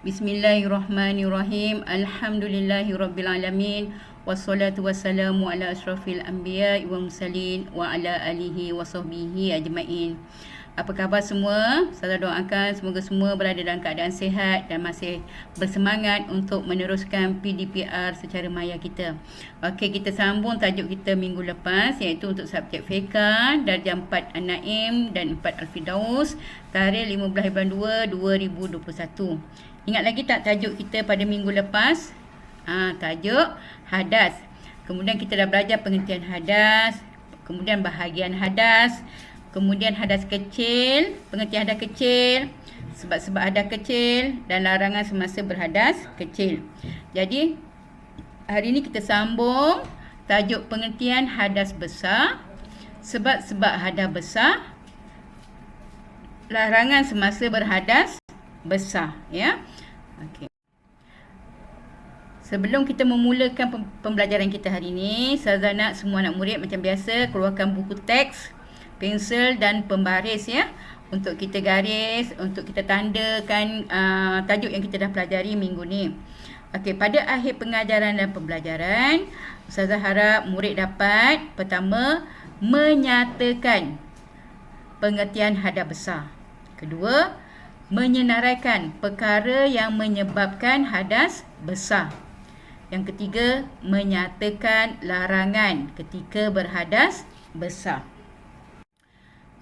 Bismillahirrahmanirrahim. Alhamdulillahirrabbilalamin. Wassalatu wassalamu ala ashrafil anbiya wa mursalin wa ala alihi wa sahbihi ajma'in. Apa khabar semua? Saya doakan semoga semua berada dalam keadaan sihat dan masih bersemangat untuk meneruskan PDPR secara maya kita. Okey, kita sambung tajuk kita minggu lepas, iaitu untuk subjek fiqh darjah 4 An-Naim dan 4 Al-Firdaus, tarikh 15/2/2021. Ingat lagi tak tajuk kita pada minggu lepas? Tajuk hadas. Kemudian kita dah belajar pengertian hadas, kemudian bahagian hadas, kemudian hadas kecil, pengertian hadas kecil, sebab-sebab hadas kecil dan larangan semasa berhadas kecil. Jadi hari ini kita sambung tajuk pengertian hadas besar, sebab-sebab hadas besar, larangan semasa berhadas besar, ya. Okey. Sebelum kita memulakan pembelajaran kita hari ini, saya nak semua anak murid macam biasa keluarkan buku teks, pensel dan pembaris, ya, untuk kita garis, untuk kita tandakan tajuk yang kita dah pelajari minggu ni. Okey, pada akhir pengajaran dan pembelajaran, Ustazah harap murid dapat pertama menyatakan pengertian hadas besar. Kedua, menyenaraikan perkara yang menyebabkan hadas besar. Yang ketiga, menyatakan larangan ketika berhadas besar.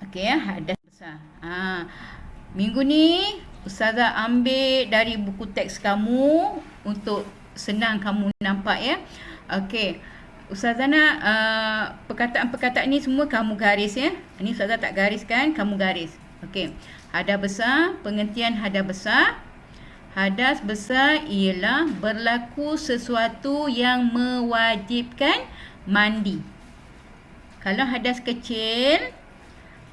Okey, hadas besar. Minggu ni Ustazah ambil dari buku teks kamu untuk senang kamu nampak, ya. Okey, Ustazah nak perkataan-perkataan ni semua kamu garis, ya. Ini Ustazah tak gariskan, kamu garis. Okey. Hadas besar, pengertian hadas besar. Hadas besar ialah berlaku sesuatu yang mewajibkan mandi. Kalau hadas kecil,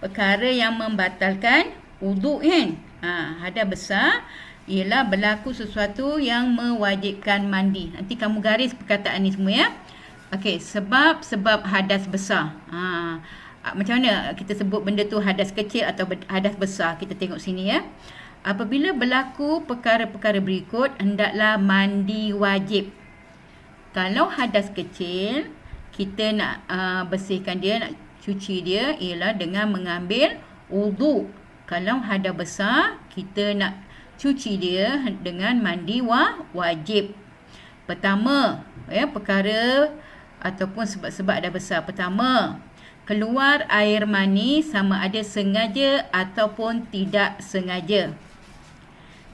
perkara yang membatalkan wuduk, kan? Hadas besar ialah berlaku sesuatu yang mewajibkan mandi. Nanti kamu garis perkataan ni semua, ya. Okey, sebab hadas besar. Macam mana kita sebut benda tu hadas kecil atau hadas besar? Kita tengok sini, ya. Apabila berlaku perkara-perkara berikut, hendaklah mandi wajib. Kalau hadas kecil, kita nak bersihkan dia, nak cuci dia ialah dengan mengambil wuduk. Kalau hadas besar, kita nak cuci dia dengan mandi wajib. Pertama, ya, perkara ataupun sebab-sebab hadas besar. Pertama, keluar air mani sama ada sengaja ataupun tidak sengaja.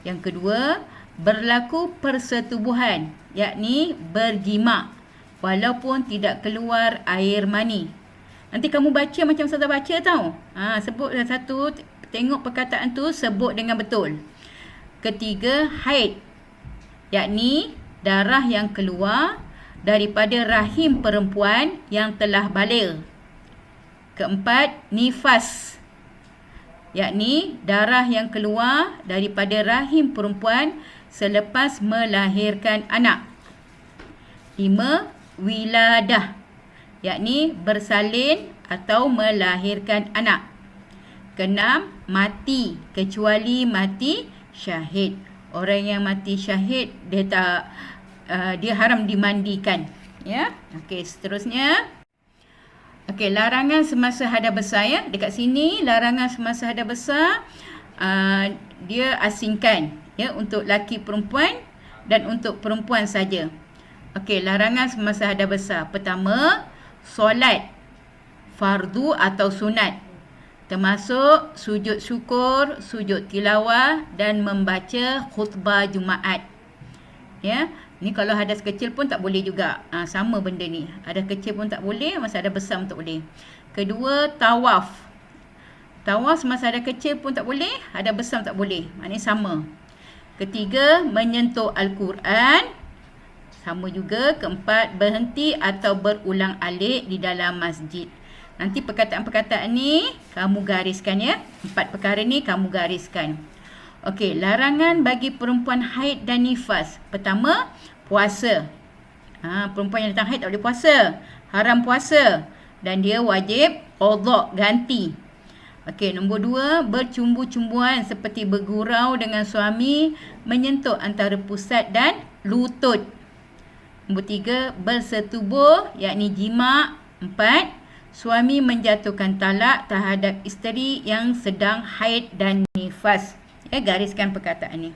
Yang kedua, berlaku persetubuhan, yakni berjimak walaupun tidak keluar air mani. Nanti kamu baca macam saya baca tau. Sebut satu, tengok perkataan tu, sebut dengan betul. Ketiga, haid, yakni darah yang keluar daripada rahim perempuan yang telah baligh. Keempat, nifas, yakni darah yang keluar daripada rahim perempuan selepas melahirkan anak. 5. Wiladah, yakni bersalin atau melahirkan anak. Keenam, mati, kecuali mati syahid. Orang yang mati syahid, dia haram dimandikan, ya. Okey, seterusnya. Okey, larangan semasa hadas besar, ya. Dekat sini larangan semasa hadas besar dia asingkan, ya, untuk laki perempuan dan untuk perempuan saja. Okey, larangan semasa hadas besar. Pertama, solat fardu atau sunat, termasuk sujud syukur, sujud tilawah dan membaca khutbah Jumaat, ya. Ni kalau hadas kecil pun tak boleh juga. Sama benda ni. Hadas kecil pun tak boleh, masa hadas besar pun tak boleh. Kedua, tawaf. Tawaf semasa hadas kecil pun tak boleh, hadas besar pun tak boleh. Maknanya sama. Ketiga, menyentuh Al-Quran. Sama juga. Keempat, berhenti atau berulang alik di dalam masjid. Nanti perkataan-perkataan ni kamu gariskan, ya. 4 perkara ni kamu gariskan. Okey, larangan bagi perempuan haid dan nifas. Pertama, puasa. Perempuan yang datang haid tak boleh puasa. Haram puasa. Dan dia wajib qadha, ganti. Okey, nombor 2, bercumbu-cumbuan seperti bergurau dengan suami, menyentuh antara pusat dan lutut. Nombor 3, bersetubuh yakni jima'. 4, suami menjatuhkan talak terhadap isteri yang sedang haid dan nifas. Ya, gariskan perkataan ni.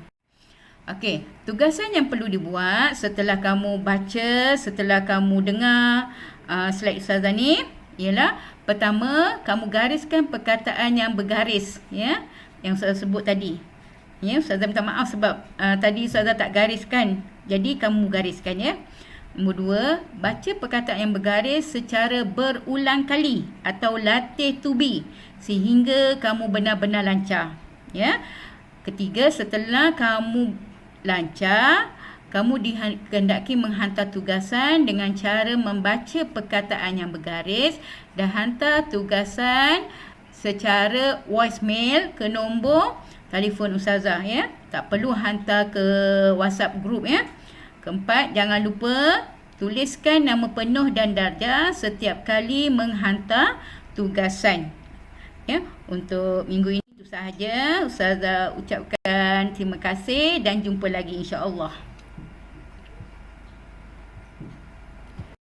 Okey, tugasan yang perlu dibuat setelah kamu baca, setelah kamu dengar slide Ustazah ni ialah pertama, kamu gariskan perkataan yang bergaris, ya, yang saya sebut tadi. Ya, Ustazah minta maaf sebab tadi Ustazah tak gariskan. Jadi kamu gariskan, ya. Nombor 2, baca perkataan yang bergaris secara berulang kali atau latih to be sehingga kamu benar-benar lancar, ya. Ketiga, setelah kamu lancar, kamu dikehendaki menghantar tugasan dengan cara membaca perkataan yang bergaris dan hantar tugasan secara voicemail ke nombor telefon Ustazah, ya. Tak perlu hantar ke WhatsApp group, ya. Keempat, jangan lupa tuliskan nama penuh dan darjah setiap kali menghantar tugasan. Ya, untuk minggu ini itu sahaja. Ustazah ucapkan terima kasih dan jumpa lagi insya-Allah.